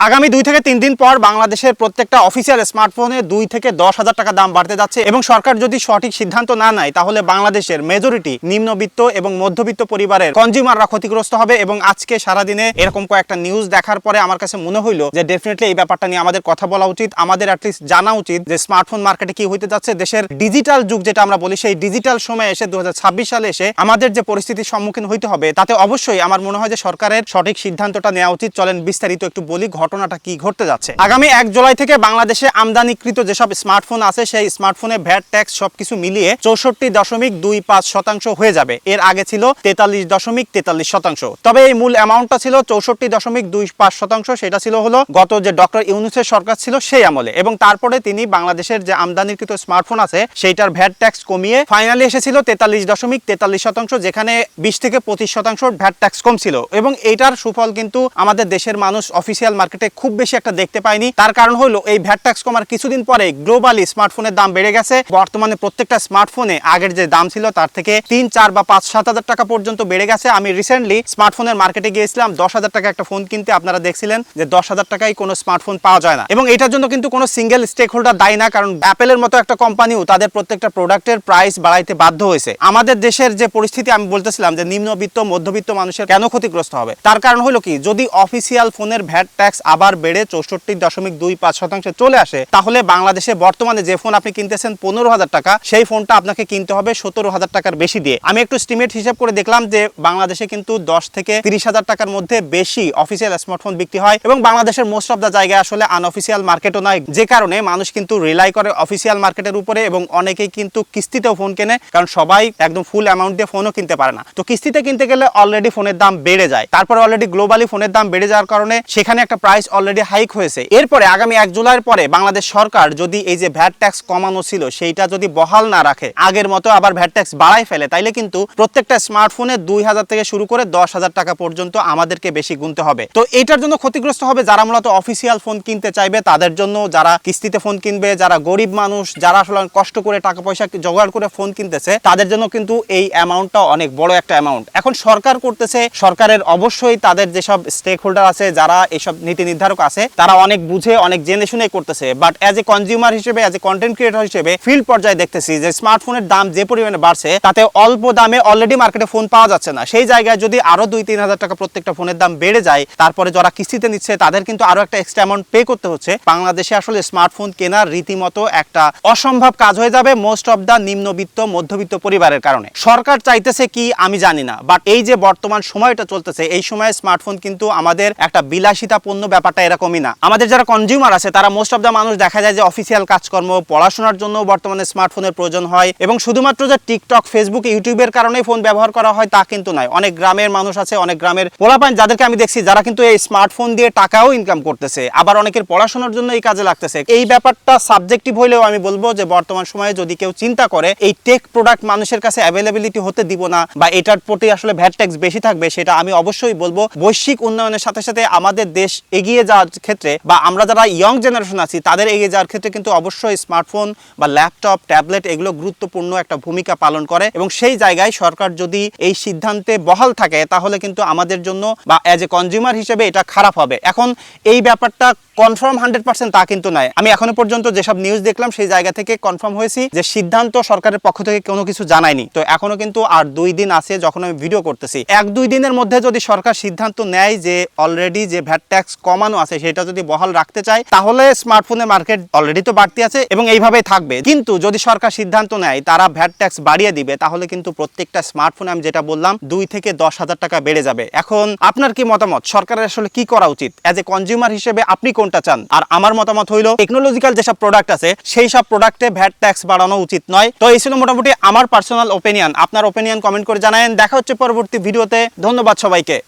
আগামী 2 থেকে 3 দিন পর বাংলাদেশের প্রত্যেকটা অফিসিয়াল স্মার্টফোনে 2 থেকে 10,000 টাকা দাম বাড়তে যাচ্ছে এবং সরকার যদি সঠিক সিদ্ধান্ত না নেয় তাহলে বাংলাদেশের মেজরিটি নিম্নবিত্ত এবং মধ্যবিত্ত পরিবারের কনজিউমাররা ক্ষতিগ্রস্ত হবে। এবং আজকে সারাদিনে এরকম কয়েকটা নিউজ দেখার পরে আমার কাছে মনে হইলো যে ডেফিনেটলি এই ব্যাপারটা নিয়ে আমাদের কথা বলা উচিত, আমাদের অ্যাটলিস্ট জানা উচিত যে স্মার্টফোন মার্কেটে কি হইতে যাচ্ছে। দেশের ডিজিটাল যুগ যেটা আমরা বলি, সেই ডিজিটাল সময়ে এসে 2026 সালে এসে আমাদের যে পরিস্থিতির সম্মুখীন হইতে হবে তাতে অবশ্যই আমার মনে হয় যে সরকারের সঠিক সিদ্ধান্তটা নেওয়া উচিত। চলেন বিস্তারিত একটু বলি ঘটনাটা কি ঘটতে যাচ্ছে। আগামী 1 জুলাই থেকে বাংলাদেশে আমদানিকৃত যেসব স্মার্টফোন আছে সেই স্মার্টফোনে ভ্যাট ট্যাক্স সবকিছু মিলিয়ে 64.25% হয়ে যাবে। এর আগে ছিল 43.43%। তবে এই মূল অ্যামাউন্টটা ছিল 64.25%। সেটা ছিল হলো গত যে ডক্টর ইউনূসের সরকার ছিল সেই আমলে, এবং তারপরে তিনি বাংলাদেশের যে আমদানিকৃত স্মার্টফোন আছে সেইটার ভ্যাট ট্যাক্স কমিয়ে ফাইনালি এসেছিল 43.43%, যেখানে 20 থেকে 25% ভ্যাট ট্যাক্স কম ছিল। এবং এইটার সুফল কিন্তু আমাদের দেশের মানুষ অফিসিয়াল মার্কেটে খুব বেশি একটা দেখতে পায়নি। তার কারণ হলো এই ভ্যাট ট্যাক্স কমার কিছুদিন পরে গ্লোবালি স্মার্টফোনের দাম বেড়ে গেছে। বর্তমানে প্রত্যেকটা স্মার্টফোনে আগের যে দাম ছিল তার থেকে 3, 4 বা 5, 7 হাজার টাকা পর্যন্ত বেড়ে গেছে। আমি রিসেন্টলি স্মার্টফোনের মার্কেটে গিয়েছিলাম 10,000 টাকা একটা ফোন কিনতে। আপনারা দেখছিলেন যে 10,000 টাকায় কোনো স্মার্টফোন পাওয়া যায় না, এবং এটার জন্য কিন্তু কোনো সিঙ্গেল স্টেক হোল্ডার দায়ী না, কারণ অ্যাপেলের মতো একটা কোম্পানিও তাদের প্রত্যেকটা প্রোডাক্টের প্রাইস বাড়াইতে বাধ্য হয়েছে। আমাদের দেশের যে পরিস্থিতি আমি বলতেছিলাম যে নিম্নবিত্ত মধ্যবিত্ত মানুষের কেন ক্ষতিগ্রস্ত হবে, তার কারণ হলো কি, যদি অফিসিয়াল ফোনের ভ্যাট ট্যাক্স আবার বেড়ে 64.25% চলে আসে তাহলে বাংলাদেশে বর্তমানে যে ফোন আপনি কিনতেছেন 15,000 টাকা, সেই ফোনটা আপনাকে কিনতে হবে 17,000 টাকার বেশি দিয়ে। আমি একটু এস্টিমেট হিসাব করে দেখলাম যে বাংলাদেশে কিন্তু 10 থেকে 30,000 টাকার মধ্যে বেশি অফিসিয়াল স্মার্টফোন বিক্রি হয়, এবং বাংলাদেশের মোস্ট অফ দ্য জায়গায় আসলে আনঅফিসিয়াল মার্কেটও নয়, যে কারণে মানুষ কিন্তু রিলাই করে অফিসিয়াল মার্কেটের উপরে, এবং অনেকেই কিন্তু কিস্তিতেও ফোন কেনে, কারণ সবাই একদম ফুল অ্যামাউন্ট দিয়ে ফোনও কিনতে পারে না। তো কিস্তিতে কিনতে গেলে অলরেডি ফোনের দাম বেড়ে যায়, তারপরে অলরেডি গ্লোবালি ফোনের দাম বেড়ে যাওয়ার কারণে সেখানে একটা প্রাইস অলরেডি হাইক হয়েছে। এরপরে আগামী 1 জুলাইয়ের পরে বাংলাদেশ সরকার যদি এই যে ভ্যাট ট্যাক্স কমানো ছিল সেইটা যদি বহাল না রাখে, আগের মতো আবার ভ্যাট ট্যাক্স বাড়াই ফেলে, তাইলে কিন্তু প্রত্যেকটা স্মার্টফোনে 2,000 থেকে শুরু করে 10,000 টাকা পর্যন্ত আমাদেরকে বেশি গুনতে হবে। তো এটার জন্য ক্ষতিগ্রস্ত হবে যারা মূলত অফিসিয়াল ফোন কিনতে চাইবে তাদের জন্য, যারা কিস্তিতে ফোন কিনবে, যারা গরিব মানুষ, যারা আসলে কষ্ট করে টাকা পয়সা জোগাড় করে ফোন কিনতেছে, তাদের জন্য কিন্তু এই অ্যামাউন্টটা অনেক বড় একটা অ্যামাউন্ট। এখন সরকার করতেছে, সরকারের অবশ্যই তাদের যেসব স্টেক হোল্ডার আছে, যারা এসব নীতি নির্ধারক আছে, তারা অনেক বুঝে অনেক জেনে শুনে করতেছে। বাট অ্যাজ এ কনজিউমার হিসেবে, অ্যাজ এ কন্টেন্ট ক্রিয়েটর হিসেবে ফিল্ড পর্যায়ে দেখতেছি যে স্মার্টফোনের দাম যে পরিমাণে বাড়ছে তাতে অল্প দামে অলরেডি মার্কেটে ফোন পাওয়া যাচ্ছে না। সেই জায়গায় যদি আরো 2-3 হাজার টাকা প্রত্যেকটা ফোনের দাম বেড়ে যায়, তারপরে যারা কিস্তিতে নিচ্ছে তাদের কিন্তু আরো একটা এক্সট্রা অ্যামাউন্ট পে করতে হচ্ছে। বাংলাদেশে আসলে স্মার্টফোন কেনার রীতিমতো একটা অসম্ভব কাজ হয়ে যাবে মোস্ট অফ দা নিম্নবিত্ত মধ্যবিত্ত পরিবারের কারণে। সরকার চাইতেছে কি আমি জানি না, বাট এই যে বর্তমান সময়টা চলতেছে এই সময়ে স্মার্টফোন কিন্তু আমাদের একটা বিলাসিতা পণ্য, ব্যাপারটা এরকমই না। আমাদের যারা কনজিউমার আছে তারা মোস্ট অফ দা মানুষ দেখা যায় যে অফিসিয়াল কাজকর্ম, পড়াশোনার জন্য বর্তমানে স্মার্টফোনের প্রয়োজন হয়, এবং শুধুমাত্র যে টিকটক, ফেসবুক, ইউটিউবের কারণেই ফোন ব্যবহার করা হয় তা কিন্তু নয়। অনেক গ্রামের মানুষ আছে, অনেক গ্রামের পোলাপাইন যাদেরকে আমি দেখছি যারা কিন্তু এই স্মার্টফোন দিয়ে টাকাও ইনকাম করতেছে, আবার অনেকের পড়াশোনার জন্য এই কাজে লাগতেছে। এই ব্যাপারটা সাবজেক্টিভ হইলেও আমি বলবো যে বর্তমান সময়ে যদি কেউ চিন্তা করে এই টেক প্রোডাক্ট মানুষের কাছে অ্যাভেলেবিলিটি হতে দিব না, বা এটার প্রতি আসলে ভ্যাট ট্যাক্স বেশি থাকবে, সেটা আমি অবশ্যই বলবো বৈশ্বিক উন্নয়নের সাথে সাথে আমাদের দেশ এগিয়ে যাওয়ার ক্ষেত্রে, বা আমরা যারা ইয়ং জেনারেশন আছি তাদের এগিয়ে যাওয়ার ক্ষেত্রে কিন্তু অবশ্যই স্মার্টফোন বা ল্যাপটপ, ট্যাবলেট এগুলো গুরুত্বপূর্ণ একটা ভূমিকা পালন করে। এবং সেই জায়গায় সরকার যদি এই সিদ্ধান্তে বহাল থাকে তাহলে কিন্তু আমাদের জন্য বা অ্যাজ এ কনজিউমার হিসেবে এটা খারাপ হবে। এখন এই ব্যাপারটা কনফার্ম 100% তা কিন্তু নয়। আমি এখনো পর্যন্ত যেসব নিউজ দেখলাম সেই জায়গা থেকে কনফার্ম হয়েছি যে সিদ্ধান্ত সরকারের পক্ষ থেকে কোনো কিছু জানায়নি। তো এখনো কিন্তু আর 2 দিন আছে যখন আমি ভিডিও করতেছি। 1-2 দিনের মধ্যে যদি সরকার সিদ্ধান্ত নেয় যে অলরেডি যে ভ্যাট ট্যাক্স কমানো আছে সেটা যদি বহাল রাখতে চায়, তাহলে স্মার্টফোনের মার্কেট অলরেডি তো বাড়তি আছে এবং এইভাবেই থাকবে। কিন্তু যদি সরকার সিদ্ধান্ত নেয় তারা ভ্যাট ট্যাক্স বাড়িয়ে দিবে, তাহলে কিন্তু প্রত্যেকটা স্মার্টফোনে আমি যেটা বললাম 2 থেকে 10,000 টাকা বেড়ে যাবে। এখন আপনার কি মতামত, সরকারের আসলে কি করা উচিত? অ্যাজ এ কনজিউমার হিসেবে আপনি কোনটা চান? আর আমার মতামত হইলো টেকনোলজিক্যাল যেসব প্রোডাক্ট আছে সেই সব প্রোডাক্টে ভ্যাট ট্যাক্স বাড়ানো উচিত নয়। তো এই ছিল মোটামুটি আমার পার্সোনাল ওপিনিয়ন। আপনার ওপিনিয়ন কমেন্ট করে জানায়েন। দেখা হচ্ছে পরবর্তী ভিডিওতে। ধন্যবাদ সবাইকে।